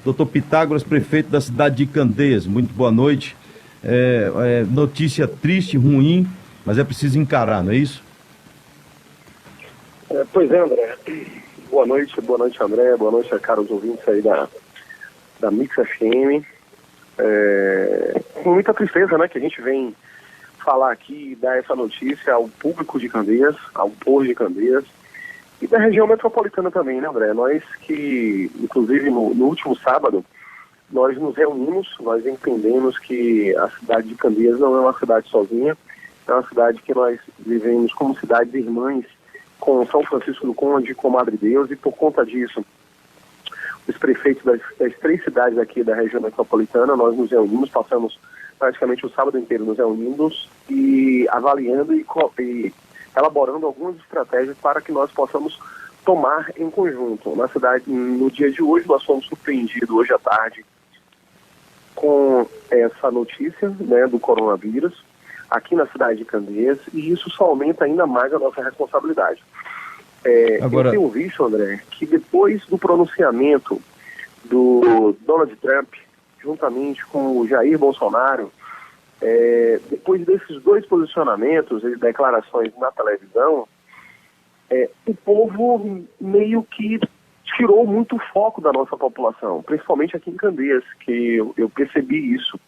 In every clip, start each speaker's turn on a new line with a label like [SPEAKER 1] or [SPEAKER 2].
[SPEAKER 1] Doutor Pitágoras, prefeito da cidade de Candeias, muito boa noite. Notícia triste, ruim, mas é preciso encarar, não é isso?
[SPEAKER 2] Pois é, André. Boa noite, André. Boa noite a caros ouvintes aí da Mix FM. Com muita tristeza, né, que a gente vem falar aqui e dar essa notícia ao público de Candeias, ao povo de Candeias e da região metropolitana também, né, André? Nós que, inclusive, no último sábado, nós nos reunimos, nós entendemos que a cidade de Candeias não é uma cidade sozinha, é uma cidade que nós vivemos como cidades irmãs com São Francisco do Conde, com Madre Deus, e por conta disso, os prefeitos das 3 cidades aqui da região metropolitana, nós nos reunimos, passamos praticamente o sábado inteiro nos reunindo e avaliando e elaborando algumas estratégias para que nós possamos tomar em conjunto. Na cidade, no dia de hoje, nós fomos surpreendidos hoje à tarde com essa notícia, né, do coronavírus aqui na cidade de Candeias, e isso só aumenta ainda mais a nossa responsabilidade.
[SPEAKER 1] Agora...
[SPEAKER 2] Eu tenho visto, André, que depois do pronunciamento do Donald Trump, juntamente com o Jair Bolsonaro, depois desses 2 posicionamentos e declarações na televisão, o povo meio que tirou muito foco da nossa população, principalmente aqui em Candeias, que eu percebi isso.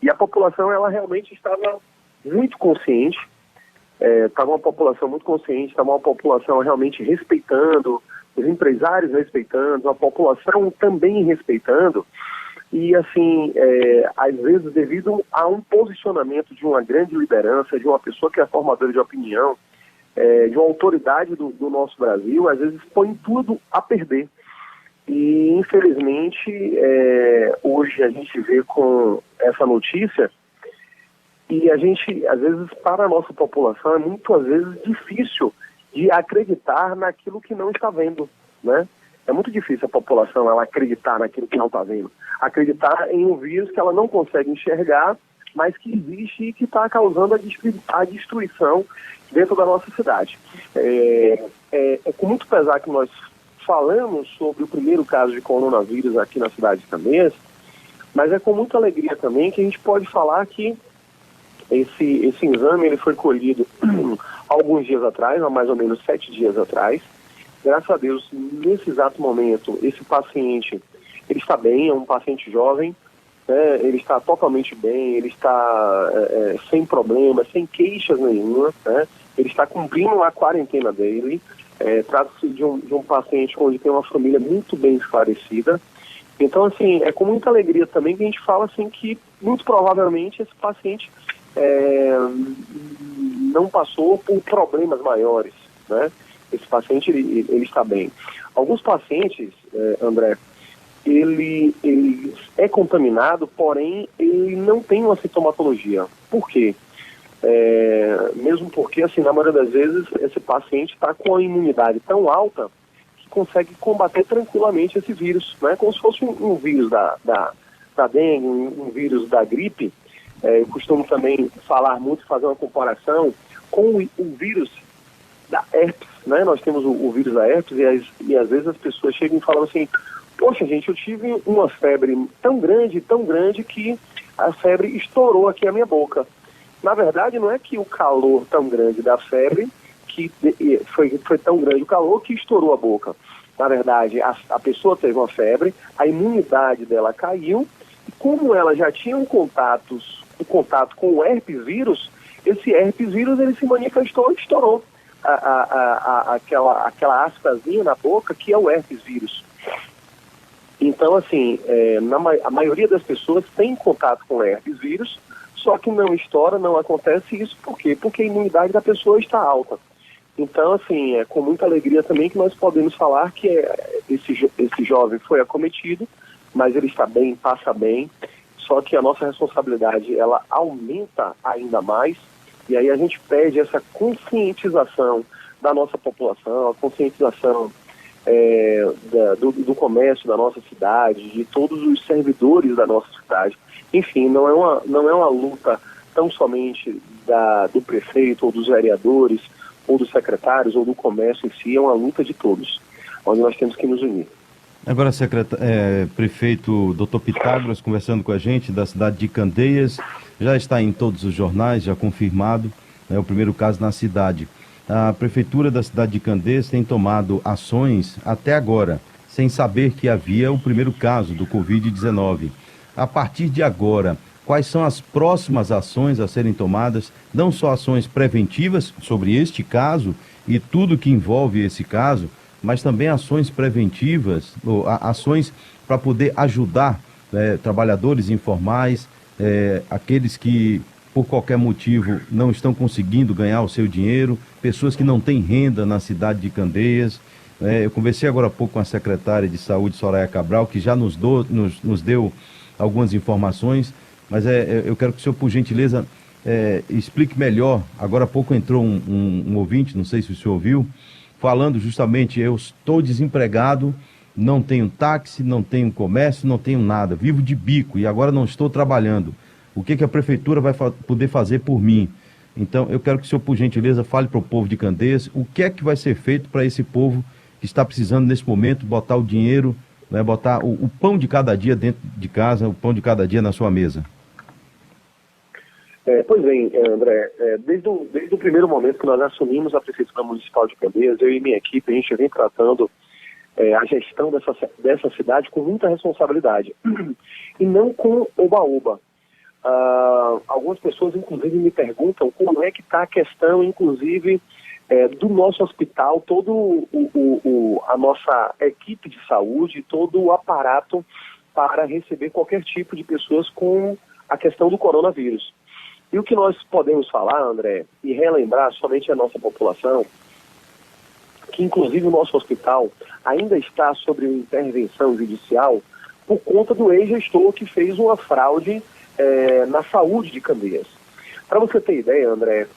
[SPEAKER 2] E a população, ela realmente estava muito consciente, estava uma população muito consciente, estava uma população realmente respeitando, os empresários respeitando, a população também respeitando, e assim, às vezes devido a um posicionamento de uma grande liderança, de uma pessoa que é formadora de opinião, de uma autoridade do nosso Brasil, às vezes põe tudo a perder. E infelizmente, hoje a gente vê com essa notícia, e a gente, às vezes, para a nossa população, é muito, às vezes, difícil de acreditar naquilo que não está vendo, né? É muito difícil a população ela acreditar naquilo que não está vendo. Acreditar em um vírus que ela não consegue enxergar, mas que existe e que está causando a destruição dentro da nossa cidade. É com muito pesar que nós falamos sobre o primeiro caso de coronavírus aqui na cidade de Candeias, mas é com muita alegria também que a gente pode falar que esse exame ele foi colhido alguns dias atrás, há mais ou menos 7 dias atrás. Graças a Deus, nesse exato momento, esse paciente ele está bem, é um paciente jovem, né? Ele está totalmente bem, ele está sem problemas, sem queixas nenhuma, né? Ele está cumprindo a quarentena dele. Trata-se de um paciente onde tem uma família muito bem esclarecida. Então, assim, é com muita alegria também que a gente fala assim que, muito provavelmente, esse paciente não passou por problemas maiores, né? Esse paciente, ele está bem. Alguns pacientes, André, ele é contaminado, porém, ele não tem uma sintomatologia. Por quê? Mesmo porque, assim, na maioria das vezes, esse paciente está com a imunidade tão alta que consegue combater tranquilamente esse vírus, né? Como se fosse um vírus da dengue, um vírus da gripe. Eu costumo também falar muito, fazer uma comparação com o vírus da herpes, né? Nós temos o vírus da herpes e às vezes as pessoas chegam e falam assim: poxa, gente, eu tive uma febre tão grande que a febre estourou aqui a minha boca. Na verdade, não é que o calor tão grande da febre, que foi tão grande o calor que estourou a boca. Na verdade, a pessoa teve uma febre, a imunidade dela caiu, e como ela já tinha um contato com o herpes vírus, esse herpes vírus ele se manifestou e estourou aquela aspazinha na boca que é o herpes vírus. Então, assim, a maioria das pessoas tem contato com o herpes vírus, só que não estoura, não acontece isso. Por quê? Porque a imunidade da pessoa está alta. Então, assim, é com muita alegria também que nós podemos falar que esse jovem foi acometido, mas ele está bem, passa bem, só que a nossa responsabilidade, ela aumenta ainda mais, e aí a gente pede essa conscientização da nossa população, a conscientização do comércio da nossa cidade, de todos os servidores da nossa cidade. Enfim, não é uma luta tão somente do prefeito ou dos vereadores, ou dos secretários, ou do comércio em si, é uma luta de todos, onde nós temos que nos unir.
[SPEAKER 1] Agora, prefeito Dr. Pitágoras, conversando com a gente da cidade de Candeias, já está em todos os jornais, já confirmado, é o primeiro caso na cidade. A prefeitura da cidade de Candeias tem tomado ações até agora, sem saber que havia o primeiro caso do Covid-19. A partir de agora, quais são as próximas ações a serem tomadas, não só ações preventivas sobre este caso e tudo que envolve esse caso, mas também ações preventivas, ou ações para poder ajudar trabalhadores informais, aqueles que por qualquer motivo não estão conseguindo ganhar o seu dinheiro, pessoas que não têm renda na cidade de Candeias. Eu conversei agora há pouco com a secretária de Saúde, Soraya Cabral, que já nos deu algumas informações, mas eu quero que o senhor, por gentileza, explique melhor. Agora há pouco entrou um ouvinte, não sei se o senhor ouviu, falando justamente: eu estou desempregado, não tenho táxi, não tenho comércio, não tenho nada, vivo de bico e agora não estou trabalhando. O que a prefeitura vai poder fazer por mim? Então, eu quero que o senhor, por gentileza, fale para o povo de Candeias o que é que vai ser feito para esse povo que está precisando, nesse momento, botar o dinheiro, botar o pão de cada dia dentro de casa, o pão de cada dia na sua mesa.
[SPEAKER 2] Pois bem, André, desde o primeiro momento que nós assumimos a Prefeitura Municipal de Candeias, eu e minha equipe, a gente vem tratando a gestão dessa cidade com muita responsabilidade e não com oba-oba. Algumas pessoas, inclusive, me perguntam como é que está a questão, inclusive, do nosso hospital, todo a nossa equipe de saúde, todo o aparato para receber qualquer tipo de pessoas com a questão do coronavírus. E o que nós podemos falar, André, e relembrar somente a nossa população, que inclusive o nosso hospital ainda está sob uma intervenção judicial por conta do ex-gestor que fez uma fraude na saúde de Candeias. Para você ter ideia, André,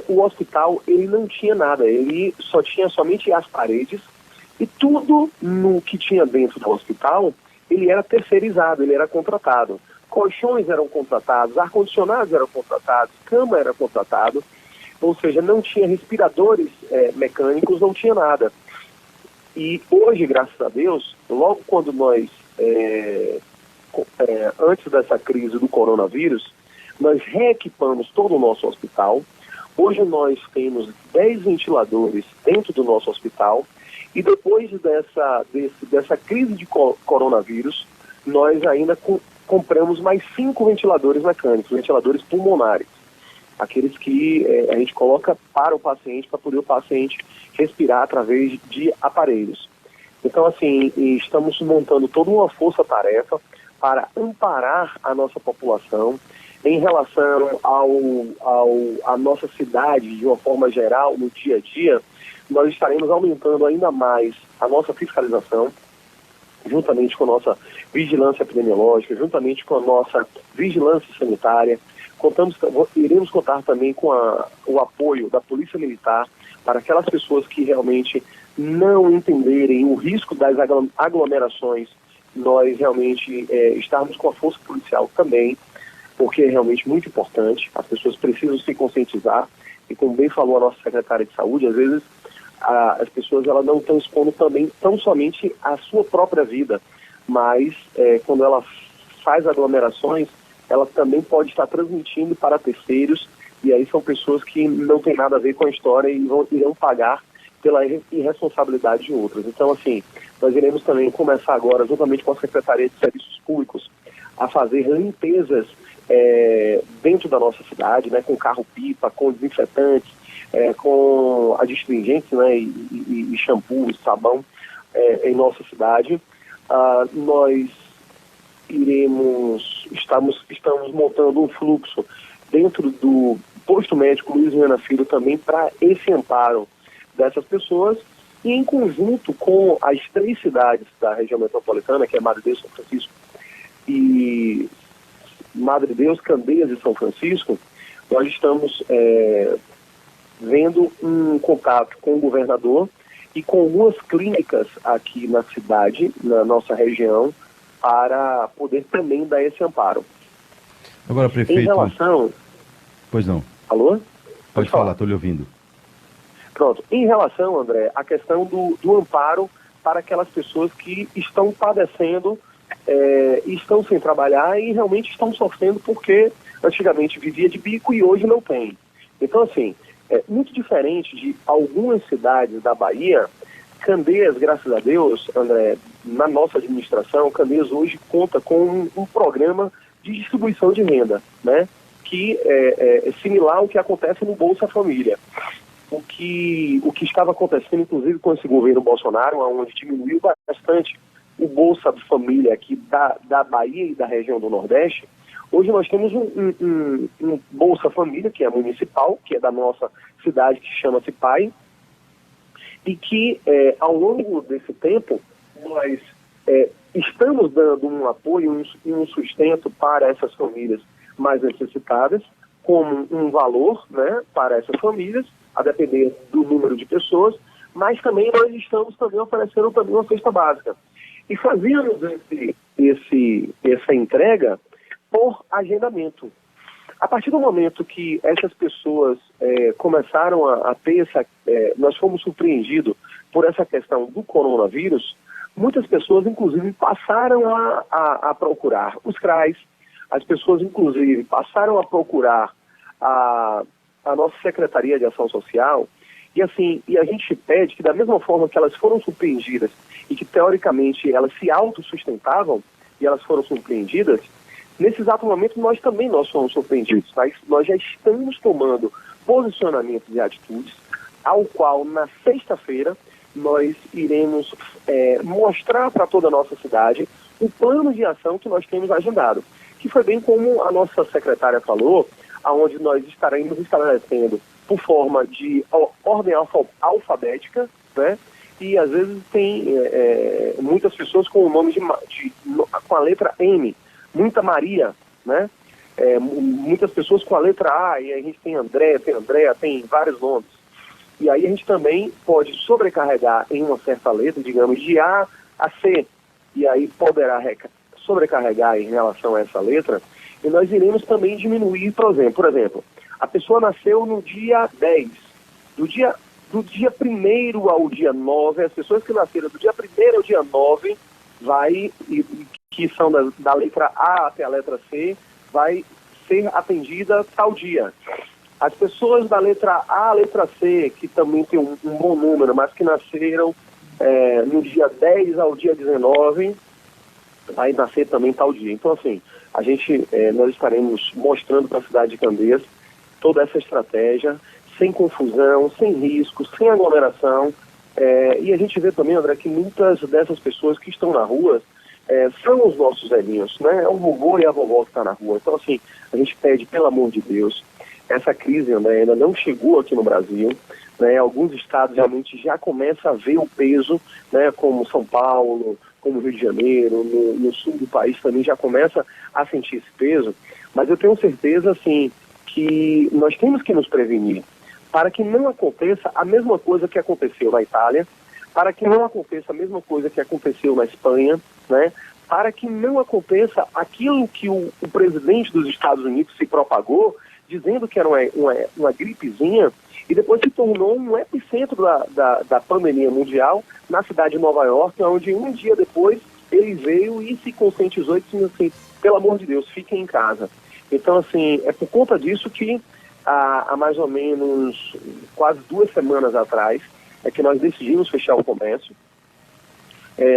[SPEAKER 2] o hospital ele não tinha nada, ele só tinha somente as paredes e tudo no que tinha dentro do hospital, ele era terceirizado, ele era contratado. Colchões eram contratados, ar-condicionados eram contratados, cama era contratado, ou seja, não tinha respiradores mecânicos, não tinha nada. E hoje, graças a Deus, logo quando nós, antes dessa crise do coronavírus, nós reequipamos todo o nosso hospital. Hoje nós temos 10 ventiladores dentro do nosso hospital e depois dessa crise de coronavírus, nós ainda compramos mais 5 ventiladores mecânicos, ventiladores pulmonares, aqueles que a gente coloca para o paciente, para poder o paciente respirar através de aparelhos. Então, assim, estamos montando toda uma força-tarefa para amparar a nossa população em relação à nossa cidade, de uma forma geral, no dia a dia. Nós estaremos aumentando ainda mais a nossa fiscalização, juntamente com a nossa vigilância epidemiológica, juntamente com a nossa vigilância sanitária. Iremos contar também com o apoio da Polícia Militar para aquelas pessoas que realmente não entenderem o risco das aglomerações. Nós realmente estarmos com a força policial também, porque é realmente muito importante. As pessoas precisam se conscientizar e, como bem falou a nossa secretária de saúde, às vezes as pessoas elas não estão expondo também tão somente a sua própria vida, mas quando ela faz aglomerações, ela também pode estar transmitindo para terceiros, e aí são pessoas que não têm nada a ver com a história e irão pagar pela irresponsabilidade de outras. Então, assim, nós iremos também começar agora, juntamente com a Secretaria de Serviços Públicos, a fazer limpezas dentro da nossa cidade, né, com carro-pipa, com desinfetantes, com adstringentes, né, e shampoo, e sabão em nossa cidade. Nós estamos montando um fluxo dentro do posto médico Luiz Viana Filho também para esse amparo dessas pessoas, e em conjunto com as 3 cidades da região metropolitana, que é Madre Deus, São Francisco e Madre Deus, Candeias e São Francisco, nós estamos vendo um contato com o governador e com algumas clínicas aqui na cidade, na nossa região, para poder também dar esse amparo.
[SPEAKER 1] Agora, prefeito...
[SPEAKER 2] Em relação...
[SPEAKER 1] Pois não.
[SPEAKER 2] Alô?
[SPEAKER 1] Pode falar, estou lhe ouvindo.
[SPEAKER 2] Pronto. Em relação, André, à questão do amparo para aquelas pessoas que estão padecendo, estão sem trabalhar e realmente estão sofrendo porque antigamente vivia de bico e hoje não tem. Então, assim, muito diferente de algumas cidades da Bahia, Candeias, graças a Deus, André, na nossa administração, Candeias hoje conta com um programa de distribuição de renda, né? Que é similar ao que acontece no Bolsa Família. O que estava acontecendo, inclusive, com esse governo Bolsonaro, onde diminuiu bastante o Bolsa Família aqui da Bahia e da região do Nordeste. Hoje nós temos um Bolsa Família, que é municipal, que é da nossa cidade, que chama-se PAI, e que, ao longo desse tempo, nós estamos dando um apoio e um sustento para essas famílias mais necessitadas, como um valor, né, para essas famílias, a depender do número de pessoas, mas também nós estamos também oferecendo também uma cesta básica. E fazíamos essa entrega por agendamento. A partir do momento que essas pessoas começaram a ter nós fomos surpreendidos por essa questão do coronavírus, muitas pessoas, inclusive, passaram a procurar os CRAs, as pessoas, inclusive, passaram a procurar a nossa Secretaria de Ação Social, e assim, e a gente pede que, da mesma forma que elas foram surpreendidas e que, teoricamente, elas se autossustentavam e elas foram surpreendidas, nesse exato momento nós fomos surpreendidos. Nós já estamos tomando posicionamentos e atitudes, ao qual, na sexta-feira, nós iremos mostrar para toda a nossa cidade o plano de ação que nós temos agendado, que foi bem como a nossa secretária falou, aonde nós estaremos estabelecendo por forma de ordem alfabética, né? E às vezes tem muitas pessoas com o nome com a letra M, muita Maria, né? Muitas pessoas com a letra A, e a gente tem André, tem Andréa, tem vários nomes. E aí a gente também pode sobrecarregar em uma certa letra, digamos, de A a C, e aí poderá sobrecarregar em relação a essa letra, e nós iremos também diminuir, por exemplo, a pessoa nasceu no dia 10, do dia 1º ao dia 9, as pessoas que nasceram do dia 1º ao dia 9, que são da letra A até a letra C, vai ser atendida tal dia. As pessoas da letra A à letra C, que também tem um bom número, mas que nasceram no dia 10 ao dia 19, vai nascer também tal dia. Então, assim, nós estaremos mostrando para a cidade de Candeias toda essa estratégia, sem confusão, sem risco, sem aglomeração. E a gente vê também, André, que muitas dessas pessoas que estão na rua são os nossos velhinhos, né? É o vovô e a vovó que está na rua. Então, assim, a gente pede, pelo amor de Deus, essa crise, André, ainda não chegou aqui no Brasil, né? Alguns estados realmente já começam a ver o peso, né? Como São Paulo, como Rio de Janeiro, no sul do país também já começa a sentir esse peso, mas eu tenho certeza, assim, que nós temos que nos prevenir para que não aconteça a mesma coisa que aconteceu na Itália, para que não aconteça a mesma coisa que aconteceu na Espanha, né? Para que não aconteça aquilo que o presidente dos Estados Unidos se propagou, dizendo que era uma gripezinha, e depois se tornou um epicentro da pandemia mundial na cidade de Nova York, onde um dia depois ele veio e se conscientizou e disse assim, pelo amor de Deus, fiquem em casa. Então, assim, é por conta disso que há mais ou menos quase 2 semanas atrás é que nós decidimos fechar o comércio.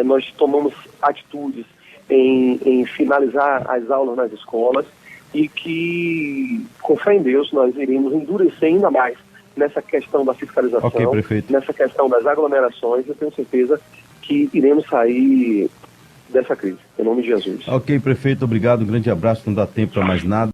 [SPEAKER 2] Nós tomamos atitudes em finalizar as aulas nas escolas e que, com fé em Deus, nós iremos endurecer ainda mais nessa questão da fiscalização, nessa questão das aglomerações. Eu tenho certeza que iremos sair dessa crise, em nome de Jesus.
[SPEAKER 1] Ok, prefeito, obrigado, um grande abraço, não dá tempo para mais nada.